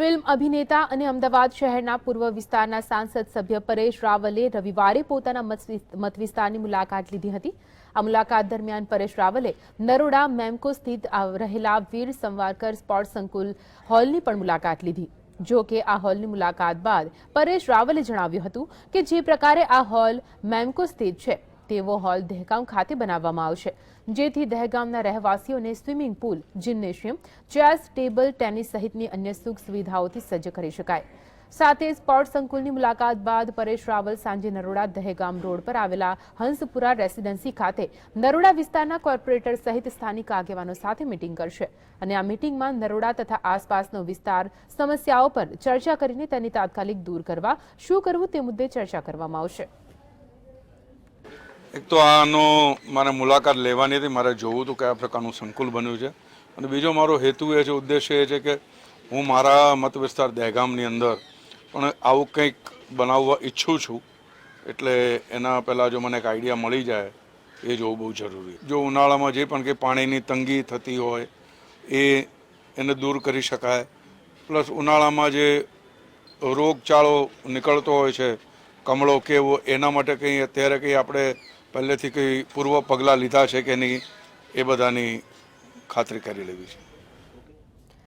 Film અભિનેતા અને અમદાવાદ શહેરના પૂર્વ વિસ્તારના સાંસદ સભ્ય પરેશ રાવલે રવિવારે પોતાના મત વિસ્તારની મુલાકાત લીધી હતી। આ મુલાકાત દરમિયાન પરેશ રાવલે નરોડા મેમકો સ્થિત રહેલા વીર સંવારકર સ્પોર્ટ્સ સંકુલ હોલની પણ મુલાકાત લીધી। જો કે આ હોલની મુલાકાત બાદ પરેશ રાવલે જણાવ્યું હતું કે જે પ્રકારે આ હોલ મેમકો સ્થિત છે તેવો હોલ દહેગામ ખાતે બનાવવામાં આવશે, જેથી દહેગામના રહેવાસીઓને swimming pool, gymnasium, chess, table tennis સહિતની અન્ય સુખ સુવિધાઓથી સજ્જ કરી શકાય। સાથે સ્પોર્ટ્સ સંકુલની મુલાકાત બાદ પરેશ રાવલ સાંજે નરોડા દહેગામ રોડ પર આવેલા હંસપુરા રેસિડેન્સી ખાતે નરોડા વિસ્તારના કોર્પોરેટર સહિત સ્થાનિક આગેવાનો સાથે મીટિંગ કરશે અને આ મીટિંગમાં નરોડા તથા આસપાસનો વિસ્તાર સમસ્યાઓ પર ચર્ચા કરીને તેની તાત્કાલિક દૂર કરવા શું કરવું તે મુદ્દે ચર્ચા કરવામાં આવશે। એક તો આનો મારે મુલાકાત લેવાની હતી, મારે જોવું હતું કયા પ્રકારનું સંકુલ બન્યું છે અને બીજો મારો હેતુ એ છે, ઉદ્દેશ્ય એ છે કે હું મારા મત વિસ્તાર દહેગામની અંદર પણ આવું કંઈક બનાવવા ઈચ્છું છું। એટલે એના પહેલાં જો મને એક આઈડિયા મળી જાય એ જોવું બહુ જરૂરી। જો ઉનાળામાં જે પણ કંઈ પાણીની તંગી થતી હોય એને દૂર કરી શકાય, પ્લસ ઉનાળામાં જે રોગચાળો નીકળતો હોય છે, કમળો કેવો, એના માટે કંઈ અત્યારે કંઈ આપણે પહેલેથી કંઈ પૂર્વ પગલાં લીધા છે કે નહીં એ બધાની ખાતરી કરી લેવી છે।